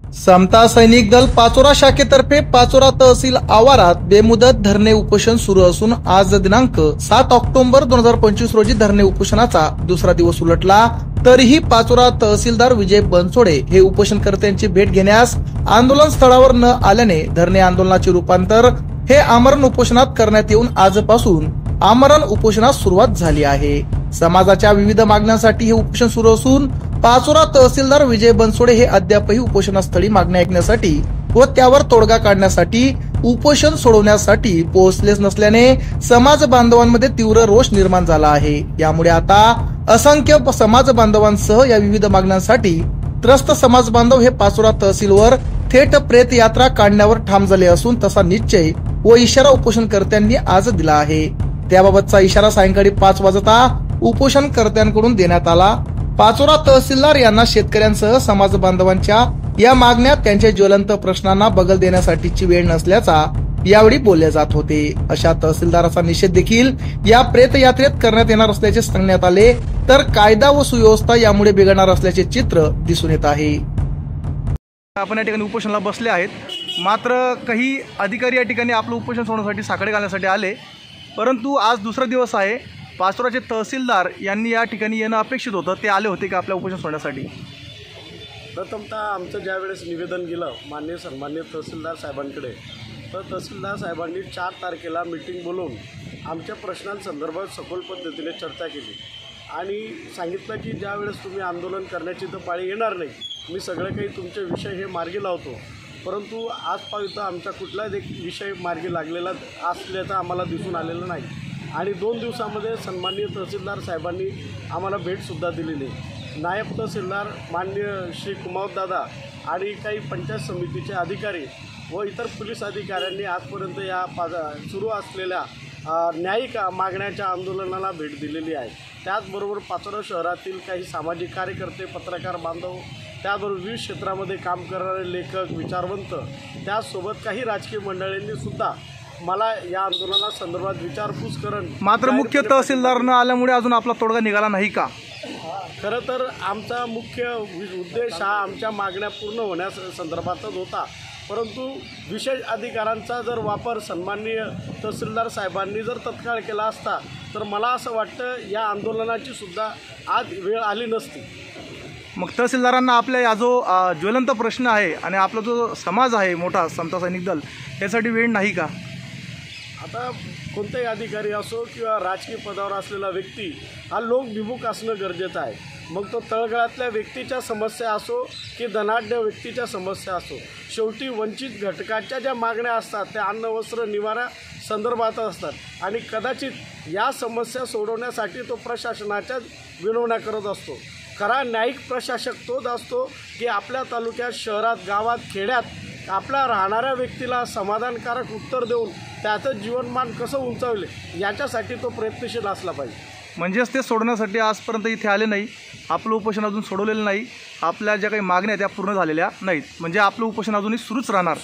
समता सैनिक दल पाचोरा शाखेतर्फे पाचोरा तहसील आवारात बेमुदत धरणे उपोषण सुरू असून आज दिनांक 7 ऑक्टोबर 2025 रोजी धरणे उपोषणाचा दुसरा दिवस उलटला। तरीही पाचोरा तहसीलदार विजय बनसोडे हे उपोषणकर्त्यांची भेट घेण्यास आंदोलन स्थळावर न आल्याने धरणे आंदोलनाचे रूपांतर हे आमरण उपोषणात करण्यात येऊन आजपासून आमरण उपोषणास सुरुवात झाली आहे। समाजाच्या विविध मागण्यांसाठी हे उपोषण सुरू असून पाचोरा तहसीलदार विजय बनसोडे हे अद्यापही उपोषणस्थळी मागण्या ऐकण्यासाठी व त्यावर तोडगा काढण्यासाठी उपोषण सोडवण्यासाठी पोहोचलेच नसल्याने समाज बांधवांमध्ये तीव्र रोष निर्माण झाला आहे। यामुळे आता असंख्य समाज बांधवांसह या विविध मागण्यांसाठी त्रस्त समाज बांधव हे पाचोरा तहसीलवर थेट प्रेत यात्रा काढण्यावर ठाम झाले असून तसा निश्चय व इशारा उपोषणकर्त्यांनी आज दिला आहे। त्याबाबतचा इशारा सायंकाळी 5 वाजता उपोषणकर्त्यांकडून देण्यात आला। पाचोरा तहसीलदार यांना शेतकऱ्यांसह समाज बांधवांच्या या मागण्या त्यांच्या ज्वलंत प्रश्नांना बगल देण्यासाठीची वेळ नसल्याचा यावेळी बोलले जात होते। अशा तहसीलदाराचा निषेध देखील या प्रेत यात्रेत करण्यात येणार असल्याचे सांगण्यात आले, तर कायदा व सुव्यवस्था यामुळे बिघडणार असल्याचे चित्र दिसून येत आहे। आपण या ठिकाणी उपोषणाला बसले आहेत, मात्र काही अधिकारी या ठिकाणी आपलं उपोषण सोडवण्यासाठी साकडे घालण्यासाठी आले, परंतु आज दुसरा दिवस आहे। पाचोराचे तहसीलदार यांनी या ठिकाणी येणं अपेक्षित होतं, ते आले होते का आपल्या उपोषण सोडण्यासाठी? प्रथमतः आमचं ज्यावेळेस निवेदन गेलं सन्माननीय तहसीलदार साहेबांकडे, तर तहसीलदार साहेबांनी 4 तारखेला मीटिंग बोलवून आमच्या प्रश्नांसंदर्भात सखोल पद्धतीने चर्चा केली आणि सांगितलं की ज्यावेळेस तुम्ही आंदोलन करण्याची तर पाळी येणार नाही, मी सगळं काही तुमचे विषय हे मार्गी लावतो, परंतु आजपर्यंत आमचा कुठलाच एक विषय मार्गी लागलेला असल्याचं आम्हाला दिसून आलेलं नाही आणि 2 दिवसामध्ये सन्माननीय तहसीलदार साहेबांनी आम्हाला भेटसुद्धा दिलेली आहे। नायब तहसीलदार माननीय श्री कुमावतदादा आणि काही पंचायत समितीचे अधिकारी व इतर पोलीस अधिकाऱ्यांनी आजपर्यंत या सुरू असलेल्या न्यायिक मागण्याच्या आंदोलनाला भेट दिलेली आहे। त्याचबरोबर पाचोरा शहरातील काही सामाजिक कार्यकर्ते, पत्रकार बांधव, त्याचबरोबर विविध क्षेत्रामध्ये काम करणारे लेखक, विचारवंत, त्याचसोबत काही राजकीय मंडळींनी सुद्धा मला या आंदोलनासंदर्भात विचारपूस करून मात्र मुख्य तहसीलदार न आल्यामुळे अजून आपला तोडगा निघाला नाही का? खरं तर आमचा मुख्य उद्देश हा आमच्या मागण्या पूर्ण होण्यासंदर्भातच होता, परंतु विशेष अधिकारांचा जर वापर सन्माननीय तहसीलदार साहेबांनी जर तत्काळ केला असता तर मला असं वाटतं या आंदोलनाची सुद्धा आज वेळ आली नसती। मग तहसीलदारांना आपल्या या जो ज्वलंत प्रश्न आहे आणि आपला जो समाज आहे मोठा समता सैनिक दल, यासाठी वेळ नाही का? आता कोणताही अधिकारी असो किंवा राजकीय पदावर असलेला व्यक्ती हा लोकभिमुख असणं गरजेचं आहे। मग तो तळगळातल्या व्यक्तीच्या समस्या असो की धनाढ्य व्यक्तीच्या समस्या असो, शेवटी वंचित घटकाच्या ज्या मागण्या असतात त्या अन्न, वस्त्र, निवारा संदर्भात असतात आणि कदाचित या समस्या सोडवण्यासाठी तो प्रशासनाच्याच विनवण्या करत असतो। खरा न्यायिक प्रशासक तोच असतो की आपल्या तालुक्यात, शहरात, गावात, खेड्यात आपल्या राहणाऱ्या व्यक्तीला समाधानकारक उत्तर देऊन त्याचं जीवनमान कसं उंचावले याच्यासाठी तो प्रयत्नशील असला पाहिजे। म्हणजेच ते सोडण्यासाठी आजपर्यंत इथे आले नाही, आपलं उपोषण अजून सोडवलेलं नाही, आपल्या ज्या काही मागण्या त्या पूर्ण झालेल्या नाहीत, म्हणजे आपलं उपोषण अजूनही सुरूच राहणार।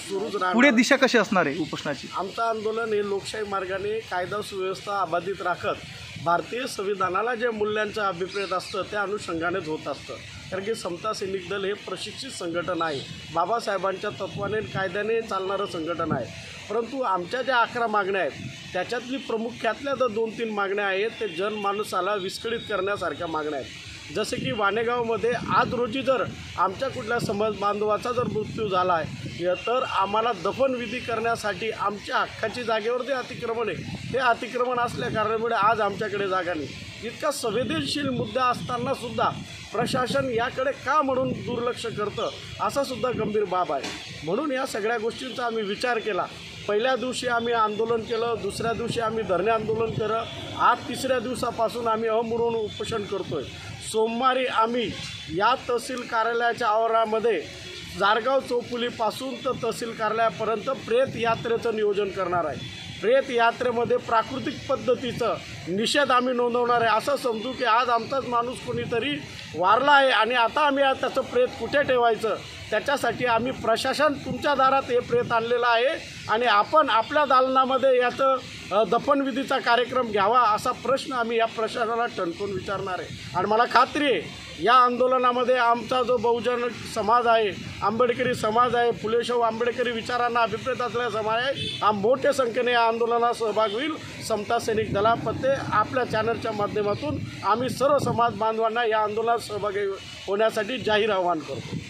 पुढे दिशा कशी असणार आहे उपोषणाची? आमचं आंदोलन हे लोकशाही मार्गाने कायदा सुव्यवस्था अबाधित राखत भारतीय संविधानाला जे मूल्यांचं अभिप्रेत असतं त्या अनुषंगानेच होत असतं, कारण की समता सैनिक दल हे प्रशिक्षित संघटन आहे, बाबासाहेबांच्या तत्वाने कायद्याने चालणारं संघटन आहे। परंतु आमच्या ज्या 11 मागण्या आहेत त्याच्यातली प्रमुख्यातल्या जर 2-3 मागण्या आहेत ते जनमानसाला विस्कळीत करण्यासारख्या मागण्या आहेत। जसे की वाणेगावमध्ये आज रोजी जर आमच्या कुठल्या समाज बांधवाचा जर मृत्यू झाला आहे तर आम्हाला दफनविधी करण्यासाठी आमच्या हक्काची जागेवर जे अतिक्रमण आहे ते अतिक्रमण असल्या कारणामुळे आज आमच्याकडे जागा नाही। इतका संवेदनशील मुद्दा असतानासुद्धा प्रशासन याकडे का म्हणून दुर्लक्ष करतं असा सुद्धा गंभीर बाब आहे। म्हणून या सगळ्या गोष्टींचा आम्ही विचार केला। पहिल्या दिवशी आम्ही आंदोलन केलं, दुसऱ्या दिवशी आम्ही धरणे आंदोलन केलं, आज 3ऱ्या दिवसापासून आम्ही अमरण उपोषण करतोय। सोमवारी आम्ही या तहसील कार्यालयाच्या आवारामध्ये जारगाव चौफुलीपासून तर तहसील कार्यालयापर्यंत प्रेत यात्रेचं नियोजन करणार आहे। प्रेत यात्रेमध्ये प्राकृतिक पद्धतीचं निषेध आम्ही नोंदवणार आहे। असं समजू की आज आमचाच माणूस कोणीतरी वारला आहे आणि आता आम्ही त्याचं प्रेत कुठे ठेवायचं त्याच्यासाठी आम्ही प्रशासन तुमच्या दारात हे प्रेत आणलेलं आहे आणि आपण आपल्या दालनामध्ये याचं दफनविधीचा कार्यक्रम घ्यावा असा प्रश्न आम्ही या प्रशासनाला ठणकून विचारणार आहे। आणि मला खात्री आहे या आंदोलनामध्ये आमचा जो बहुजन समाज आहे, आंबेडकरी समाज आहे, फुले शाहू आंबेडकरी विचारांना अभिप्रेत असलेला समाज आहे, हा मोठ्या संख्येने या आंदोलनात सहभाग होईल। समता सैनिक दलापत्ते आपल्या चॅनलच्या माध्यमातून आम्ही सर्व समाज बांधवांना या आंदोलनात सहभागी होण्यासाठी जाहीर आवाहन करतो।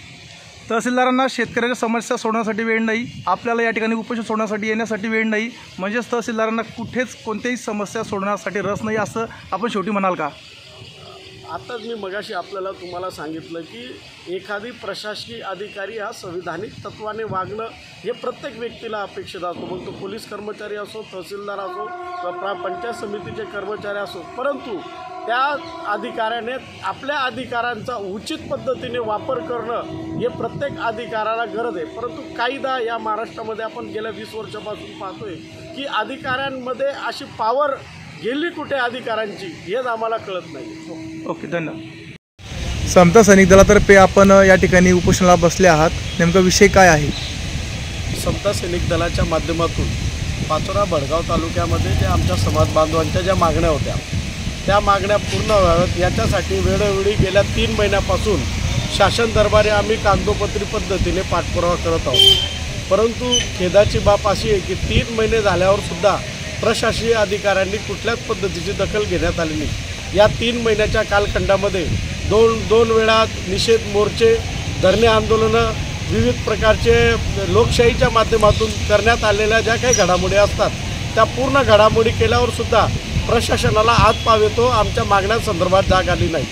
तहसीलदारांना शेतकऱ्याच्या समस्या सोडवण्यासाठी वेळ नाही, आपल्याला या ठिकाणी उपोषण सोडण्यासाठी येण्यासाठी वेळ नाही, म्हणजेच तहसीलदारांना कुठेच कोणत्याही समस्या सोडण्यासाठी रस नाही असं आपण शेवटी म्हणाल का? आताच मी मगाशी तुम्हाला सांगितलं की एखादी प्रशासकीय अधिकारी हा संविधानिक तत्वाने वागणं हे प्रत्येक व्यक्तीला अपेक्षित असतो, मग तो पोलीस कर्मचारी असो, तहसीलदार असो, पंचायत समितीचे कर्मचारी असो, परंतु त्या अधिकाऱ्याने आपल्या अधिकारांचा उचित पद्धतीने वापर करणं हे प्रत्येक अधिकाऱ्याला गरज आहे। परंतु कायदा या महाराष्ट्रामध्ये आपण गेल्या 20 वर्षापासून पाहतोय की अधिकाऱ्यांमध्ये अशी पॉवर गेली कुठे अधिकाऱ्यांची हेच आम्हाला कळत नाही। ओके, धन्यवाद। समता सैनिक दलातर्फे आपण या ठिकाणी उपोषणाला बसले आहात, नेमका विषय काय आहे? समता सैनिक दलाच्या माध्यमातून पाचोरा भडगाव तालुक्यामध्ये जे आमच्या समाज बांधवांच्या ज्या मागण्या होत्या त्या मागण्या पूर्ण व्हाव्यात याच्यासाठी वेळोवेळी गेल्या 3 महिन्यापासून शासन दरबारी आम्ही कागदोपत्री पद्धतीने पाठपुरावा करत आहोत। परंतु खेदाची बाब अशी आहे की 3 महिने झाल्यावर सुद्धा प्रशासकीय अधिकाऱ्यांनी कुठल्याच पद्धतीची दखल घेण्यात आली नाही। या 3 महिन्याच्या कालखंडामध्ये दोन वेळा निषेध मोर्चे, धरणे आंदोलनं, विविध प्रकारचे लोकशाहीच्या माध्यमातून करण्यात आलेल्या ज्या काही घडामोडी असतात त्या पूर्ण घडामोडी केल्यावर सुद्धा प्रशासनाला हातपाव येतो, आमच्या मागण्यांसंदर्भात जाग आली नाही।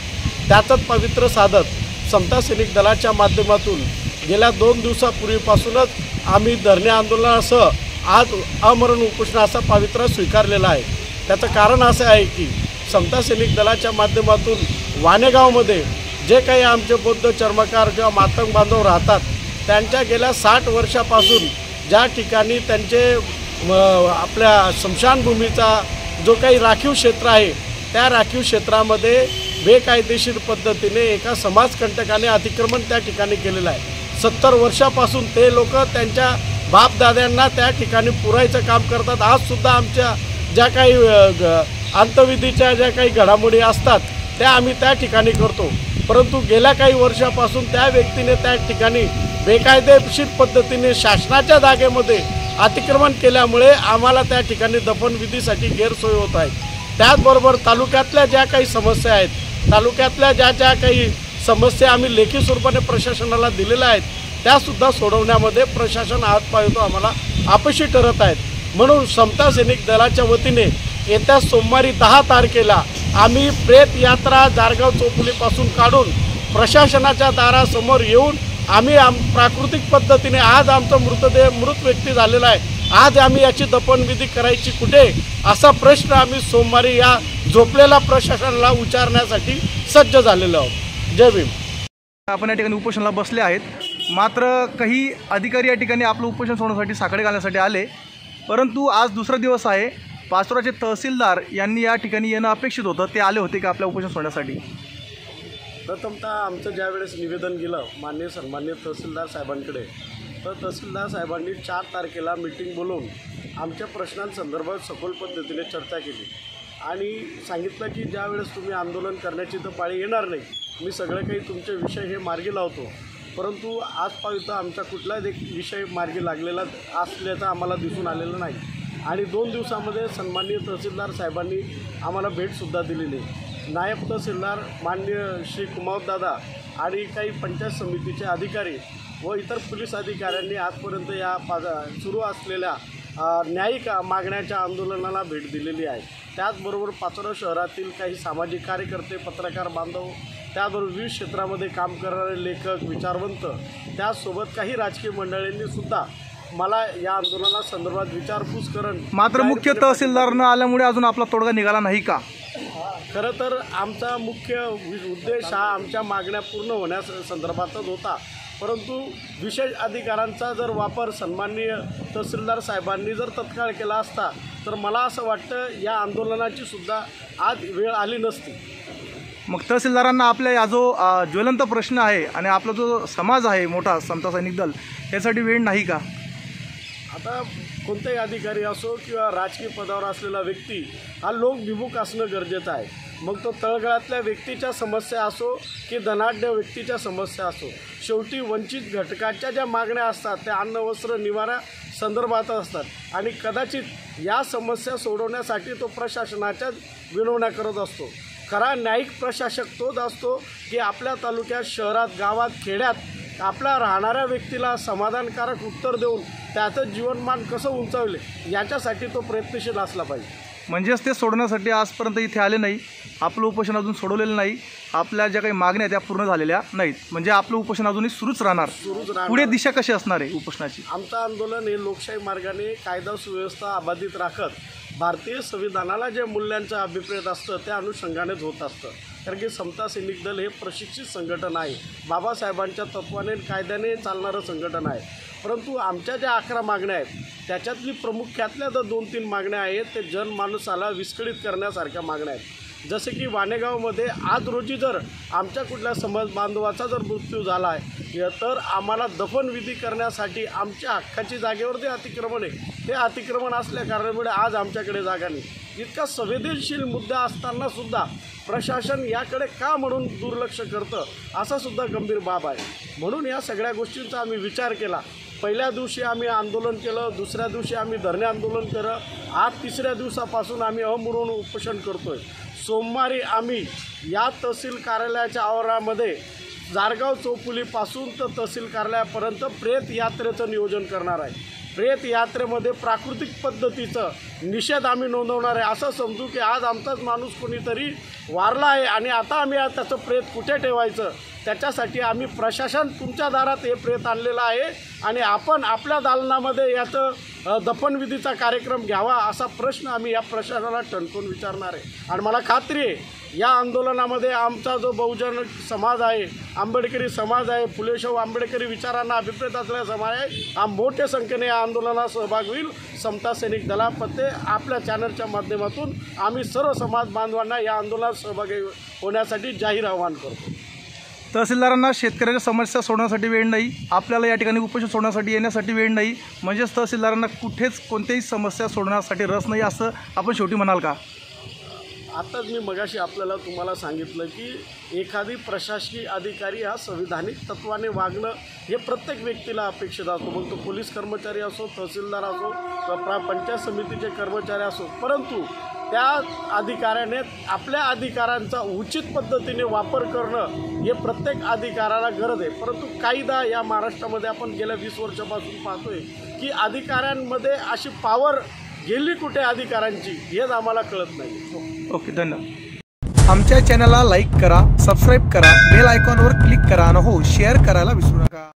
त्याचंच पवित्र साधत समता सैनिक दलाच्या माध्यमातून गेल्या 2 दिवसापूर्वीपासूनच आम्ही धरणे आंदोलनासह आज अमरण उपोषण असा पवित्रा स्वीकारलेला आहे। त्याचं कारण असं आहे की समता सैनिक दलाच्या माध्यमातून वाणेगावमध्ये जे काही आमचे बौद्ध चर्मकार किंवा मातंग बांधव राहतात त्यांच्या गेल्या 60 वर्षापासून ज्या ठिकाणी त्यांचे आपल्या स्मशानभूमीचा जो काही राखीव क्षेत्र आहे त्या राखीव क्षेत्रामध्ये बेकायदेशीर पद्धतीने एका समाजकंटकाने अतिक्रमण त्या ठिकाणी केलेलं आहे। 70 वर्षापासून ते लोक त्यांच्या बापदाद्यांना त्या ठिकाणी पुरायचं काम करतात। आजसुद्धा आमच्या ज्या काही अंतविधीच्या ज्या काही घडामोडी असतात त्या आम्ही त्या ठिकाणी करतो, परंतु गेल्या काही वर्षापासून त्या व्यक्तीने त्या ठिकाणी बेकायदेशीर पद्धतीने शासनाच्या जागेमध्ये अतिक्रमण केल्यामुळे आम्हाला त्या ठिकाणी दफनविधीसाठी गैरसोय होत आहे। त्याचबरोबर तालुक्यातल्या ज्या काही समस्या आहेत, तालुक्यातल्या ज्या काही समस्या आम्ही लेखी स्वरूपाने प्रशासनाला दिलेल्या आहेत त्यासुद्धा सोडवण्यामध्ये प्रशासन हातपाय येतो आम्हाला अपयशी ठरत आहेत। म्हणून समता सैनिक दलाच्या वतीने येत्या सोमवारी 10 तारखेला आम्ही प्रेत यात्रा जारगाव चौफुलीपासून काढून प्रशासनाच्या दारासमोर येऊन आम्ही प्राकृतिक पद्धतीने आज आमचा मृत व्यक्ती झालेला आहे, आज आम्ही याची दफनविधी करायची कुठे असा प्रश्न आम्ही सोमवारी या झोपलेल्या प्रशासनाला विचारण्यासाठी सज्ज झालेलो आहोत। जय भीम। आपण या ठिकाणी उपोषणाला बसले आहेत, मात्र काही अधिकारी या ठिकाणी आपलं उपोषण सोडवण्यासाठी साकडे घालण्यासाठी आले, परंतु आज दुसरा दिवस आहे। पाचोराचे तहसीलदार यांनी या ठिकाणी येणं अपेक्षित होतं, ते आले होते का आपल्या उपोषण सोडण्यासाठी? प्रथमतः आमचं ज्यावेळेस निवेदन गेलं सन्मान्य तहसीलदार साहेबांकडे, तर तहसीलदार साहेबांनी 4 तारखेला मीटिंग बोलवून आमच्या प्रश्नांसंदर्भात सखोल पद्धतीने चर्चा केली आणि सांगितलं की ज्यावेळेस तुम्ही आंदोलन करण्याची तर पाळी येणार नाही, मी सगळे काही तुमचे विषय हे मार्गी लावतो, परंतु आजपर्यंत आमचा कुठलाच एक विषय मार्गी लागलेला असल्याचं आम्हाला दिसून आलेलं नाही। आणि 2 दिवसामध्ये सन्माननीय तहसीलदार साहेबांनी आम्हाला भेटसुद्धा दिलेली आहे। नायब तहसीलदार माननीय श्री कुमावतदादा आणि काही पंचायत समितीचे अधिकारी व इतर पोलीस अधिकाऱ्यांनी आजपर्यंत या सुरू असलेल्या न्यायिक मागण्याच्या आंदोलनाला भेट दिलेली आहे। त्याचबरोबर पाचोरा शहरातील काही सामाजिक कार्यकर्ते, पत्रकार बांधव, त्याचबरोबर विविध क्षेत्रामध्ये काम करणारे लेखक, विचारवंत, त्याचसोबत काही राजकीय मंडळींनी सुद्धा मला या आंदोलनासंदर्भात विचारपूस करून मात्र मुख्य तहसीलदार न आल्यामुळे अजून आपला तोडगा निघाला नाही का? खरं तर आमचा मुख्य उद्देश हा आमच्या मागण्या पूर्ण होण्यासंदर्भातच होता, परंतु विशेष अधिकारांचा जर वापर सन्माननीय तहसीलदार साहेबांनी जर तत्काळ केला असता तर मला असं वाटतं या आंदोलनाची सुद्धा आज वेळ आली नसती। मग तहसीलदारांना आपल्या या जो ज्वलंत प्रश्न आहे आणि आपला जो समाज आहे मोठा समता सैनिक दल यासाठी वेळ नाही का? आता कोणताही अधिकारी असो किंवा राजकीय पदावर असलेला व्यक्ती हा लोकभिमुख असणं गरजेचं आहे. मग तो तळगळातल्या व्यक्तीच्या समस्या असो की धनाढ्य व्यक्तीच्या समस्या असो, शेवटी वंचित घटकाच्या ज्या मागण्या असतात त्या अन्न वस्त्र निवारा संदर्भात असतात आणि कदाचित या समस्या सोडवण्यासाठी तो प्रशासनाच्या विनवण्या करत असतो. खरा न्यायिक प्रशासक तोच असतो की आपल्या तालुक्यात, शहरात, गावात, खेड्यात आपल्या राहणाऱ्या व्यक्तीला समाधानकारक उत्तर देऊन त्याचं जीवनमान कसं उंचावले याच्यासाठी तो प्रयत्नशील असला पाहिजे. म्हणजेच ते सोडण्यासाठी आजपर्यंत इथे आले नाही, आपलं उपोषण अजून सोडवलेलं नाही, आपल्या ज्या काही मागण्या त्या पूर्ण झालेल्या नाहीत, म्हणजे आपलं उपोषण अजूनही सुरूच राहणार. पुढे दिशा कशी असणार आहे उपोषणाची? आमचं आंदोलन हे लोकशाही मार्गाने कायदा सुव्यवस्था अबाधित राखत भारतीय संविधानाला जे मूल्यांचं अभिप्रेत असतं त्या अनुषंगानेच होत असतं. कारण की समता सैनिक दल हे प्रशिक्षित संघटन आहे, बाबासाहेबांच्या तत्वाने कायद्याने चालणारं संघटन आहे. परंतु आमच्या ज्या 11 मागण्या आहेत त्याच्यातली प्रामुख्यातल्या जर 2-3 मागण्या आहेत ते जनमानसाला विस्कळीत करण्यासारख्या मागण्या आहेत. जसे की वाणेगावमध्ये आज रोजी जर आमच्या कुठल्या समाज बांधवाचा जर मृत्यू झाला आहे तर आम्हाला दफनविधी करण्यासाठी आमच्या हक्काची जागेवर जे अतिक्रमण आहे ते अतिक्रमण असल्या कारणामुळे आज आमच्याकडे जागा नाही. इतका संवेदनशील मुद्दा असतानासुद्धा प्रशासन याकडे का म्हणून दुर्लक्ष करतं असा सुद्धा गंभीर बाब आहे. म्हणून या सगळ्या गोष्टींचा आम्ही विचार केला. पहिल्या दिवशी आम्ही आंदोलन केलं, दुसऱ्या दिवशी आम्ही धरणे आंदोलन केलं, आज तिसऱ्या दिवसापासून आम्ही अमुरून उपोषण करतो आहे. सोमवारी आम्ही या तहसील कार्यालयाच्या आवारामध्ये जारगाव चौफुलीपासून तर तहसील कार्यालयापर्यंत प्रेत यात्रेचं नियोजन करणार आहे. प्रेत यात्रेमध्ये प्राकृतिक पद्धतीचं निषेध आम्ही नोंदवणार आहे. असं समजू की आज आमचाच माणूस कोणीतरी वारला आहे आणि आता आम्ही त्याचं प्रेत कुठे ठेवायचं त्याच्यासाठी आम्ही प्रशासन तुमच्या दारात हे प्रेत आणलेलं आहे आणि आपण आपल्या दालनामध्ये याचं दफनविधीचा कार्यक्रम घ्यावा असा प्रश्न आम्ही या प्रशासनाला ठणकून विचारणार आहे. आणि मला खात्री आहे या आंदोलनामध्ये आमचा जो बहुजन समाज आहे, आंबेडकरी समाज आहे, फुले शाहू आंबेडकरी विचारांना अभिप्रेत असलेला समाज आहे, हा मोठ्या संख्येने या आंदोलनात सहभाग होईल. समता सैनिक दलापत्ते आपल्या चॅनलच्या माध्यमातून आम्ही सर्व समाज बांधवांना या आंदोलनात सहभागी होण्यासाठी जाहीर आवाहन करतो. तहसीलदारांना शेतकऱ्याच्या समस्या सोडण्यासाठी वेळ नाही, आपल्याला या ठिकाणी उपोषण सोडण्यासाठी येण्यासाठी वेळ नाही, म्हणजेच तहसीलदारांना कुठेच कोणत्याही समस्या सोडण्यासाठी रस नाही असं आपण शेवटी म्हणाल का? आताच मी मगाशी तुम्हाला सांगितलं की एखादी प्रशासकीय अधिकारी हा संविधानिक तत्वाने वागणं हे प्रत्येक व्यक्तीला अपेक्षित असतो. मग तो पोलीस कर्मचारी असो, तहसीलदार असो, पंचायत समितीचे कर्मचारी असो, परंतु त्या अधिकाऱ्याने आपल्या अधिकारांचा उचित पद्धतीने वापर करणं हे प्रत्येक अधिकाऱ्याला गरज आहे. परंतु कायदा या महाराष्ट्रामध्ये आपण गेल्या 20 वर्षापासून पाहतोय की अधिकाऱ्यांमध्ये अशी पॉवर गेली कुठे अधिकाऱ्यांची हेच आम्हाला कळत नाही. ओके, धन्यवाद. आमच्या चॅनलला लाईक करा, सबस्क्राईब करा, बेल आयकॉनवर क्लिक करा आणि हो शेअर करायला विसरू नका.